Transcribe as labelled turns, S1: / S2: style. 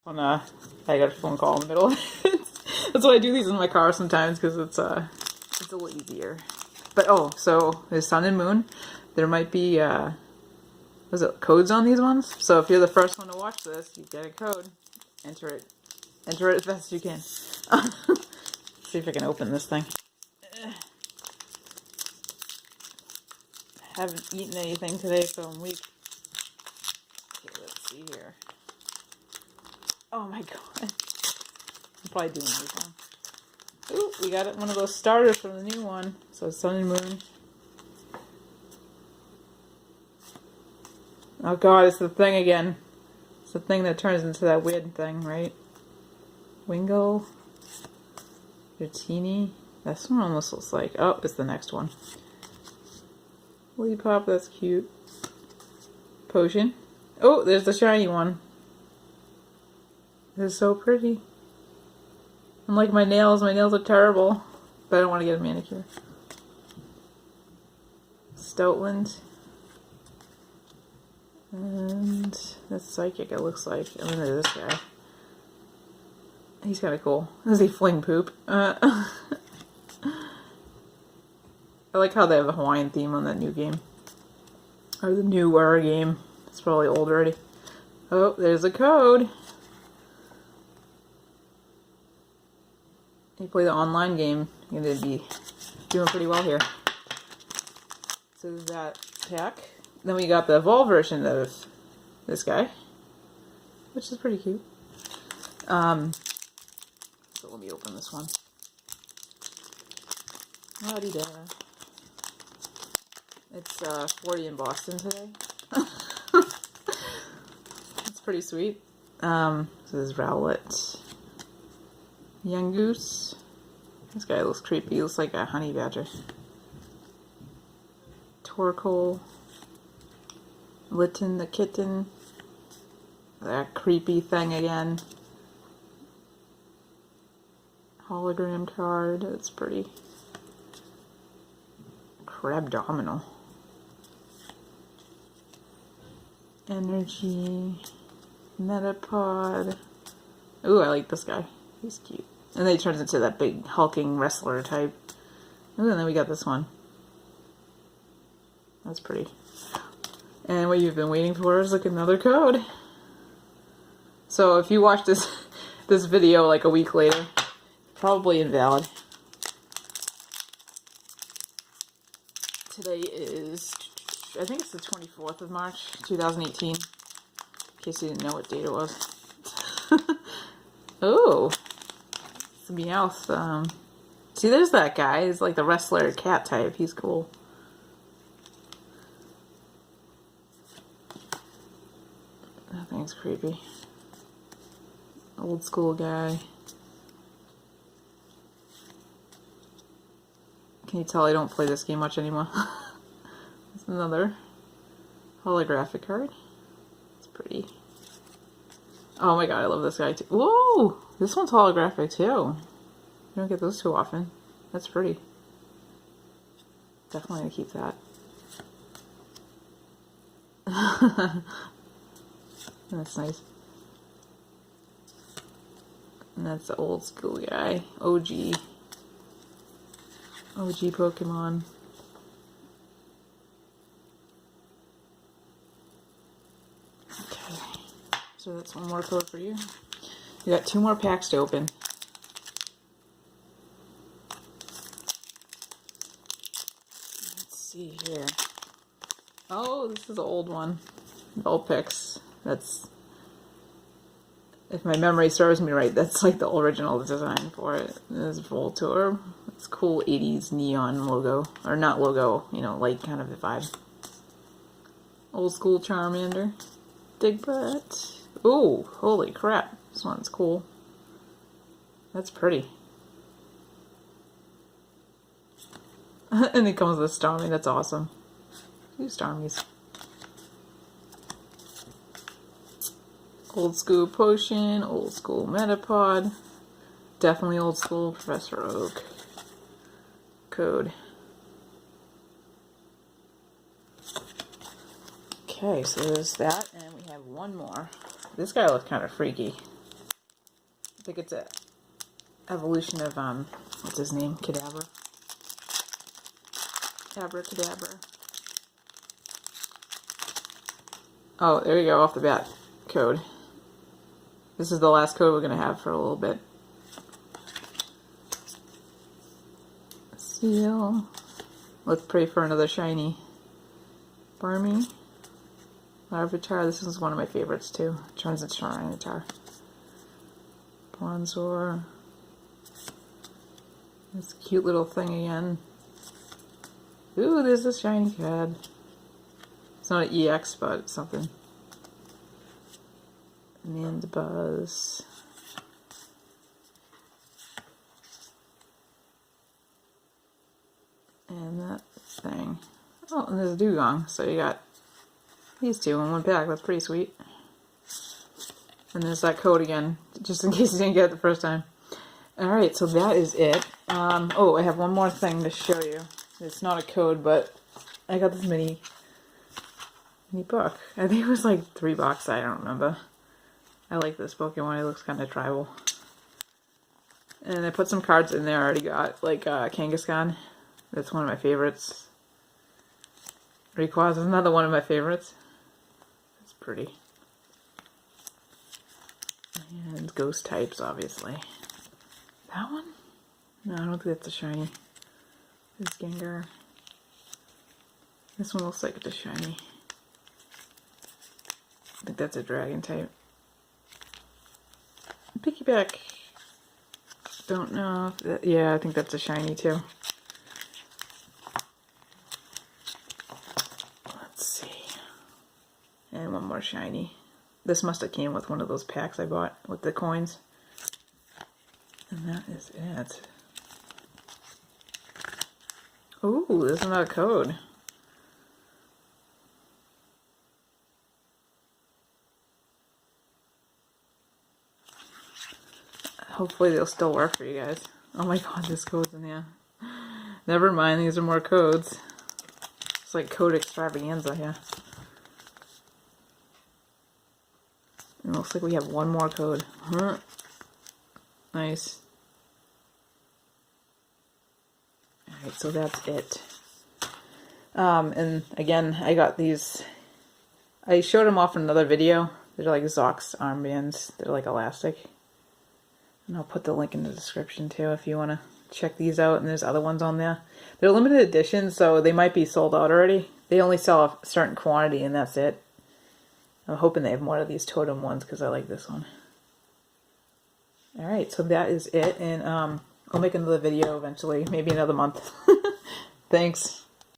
S1: I got a phone call in the middle. That's why I do these in my car sometimes, because it's a little easier. But so there's Sun and Moon. There might be was it codes on these ones? So if you're the first one to watch this, you get a code. Enter it as best as you can. See if I can open this thing. Haven't eaten anything today, so I'm weak. Okay, let's see here. Oh my god. I'm probably doing these wrong. Ooh, we got one of those starters from the new one. So Sun and Moon. Oh god, it's the thing again. It's the thing that turns into that weird thing, right? Wingull. Dratini. This one almost looks like... Oh, it's the next one. Lollipop, that's cute. Potion. Oh, there's the shiny one. This is so pretty. Unlike my nails are terrible. But I don't want to get a manicure. Stoutland. And that's Psychic, it looks like. And then there's this guy. He's kind of cool. Does he fling poop? I like how they have a Hawaiian theme on that new game. Or the newer game. It's probably old already. Oh, there's a code. You play the online game, you're going to be doing pretty well here. So there's that pack. Then we got the Evolve version of this guy, which is pretty cute. So let me open this one. La-di-da. It's 40 in Boston today. It's pretty sweet. So there's Rowlet. Young Goose. This guy looks creepy. He looks like a honey badger. Torkoal. Litten the kitten. That creepy thing again. Hologram card. That's pretty. Crabdominal. Energy. Metapod. Ooh, I like this guy. He's cute. And then he turns into that big hulking wrestler type. Ooh, and then we got this one. That's pretty. And what you've been waiting for is like another code. So if you watch this video like a week later, probably invalid. Today is, I think it's the 24th of March, 2018. In case you didn't know what date it was. Oh, it's a Meowth. See, there's that guy. He's like the wrestler cat type. He's cool. That thing's creepy. Old school guy. Can you tell I don't play this game much anymore? It's another holographic card. It's pretty. Oh my god, I love this guy too. Whoa! This one's holographic too. You don't get those too often. That's pretty. Definitely gonna keep that. That's nice. And that's the old school guy. OG Pokemon. Okay. So that's one more code for you. You got 2 more packs to open. Let's see here. Oh, this is an old one. Vulpix. That's, if my memory serves me right, that's like the original design for it. There's Voltorb. It's cool 80s neon logo. Or not logo, you know, light kind of a vibe. Old school Charmander. Diglett. Ooh, holy crap. This one's cool. That's pretty. And it comes with a Starmie. That's awesome. 2 Starmies. Old school Potion. Old school Metapod. Definitely old school Professor Oak. Code. Okay, so there's that, and we have one more. This guy looks kind of freaky. think it's a evolution of, what's his name? Kadabra. Abracadabra. Oh, there you go, off the bat. Code. This is the last code we're going to have for a little bit. Seal. Let's pray for another shiny. Barmy. Larvitar. This is one of my favorites too. Transit Tyranitar. Bronzor. This cute little thing again. Ooh, there's a shiny card. It's not an EX, but it's something. Mandibuzz. And that thing. Oh, and there's a Dugong. So you got these two in one pack. That's pretty sweet. And there's that code again, just in case you didn't get it the first time. Alright, so that is it. Oh, I have one more thing to show you. It's not a code, but I got this mini book. I think it was like $3. I don't remember. I like this Pokemon. It looks kind of tribal. And I put some cards in there I already got, like Kangaskhan. That's one of my favorites. Rayquaza is another one of my favorites. It's pretty. And ghost types, obviously. That one? No, I don't think that's a shiny. This Gengar. This one looks like it's a shiny. I think that's a dragon type. Piggyback. Don't know if that, yeah, I think that's a shiny too. Let's see. And one more shiny. This must have came with one of those packs I bought with the coins. And that is it. Ooh, there's another code. Hopefully they'll still work for you guys. Oh my god, this code's in here. Never mind, these are more codes. It's like code extravaganza here. It looks like we have one more code. Huh. Nice. Alright, so that's it. And again, I got these. I showed them off in another video. They're like Zox armbands. They're like elastic. And I'll put the link in the description too if you want to check these out. And there's other ones on there. They're limited edition, so they might be sold out already. They only sell a certain quantity and that's it. I'm hoping they have more of these totem ones because I like this one. Alright, so that is it. And I'll make another video eventually. Maybe another month. Thanks.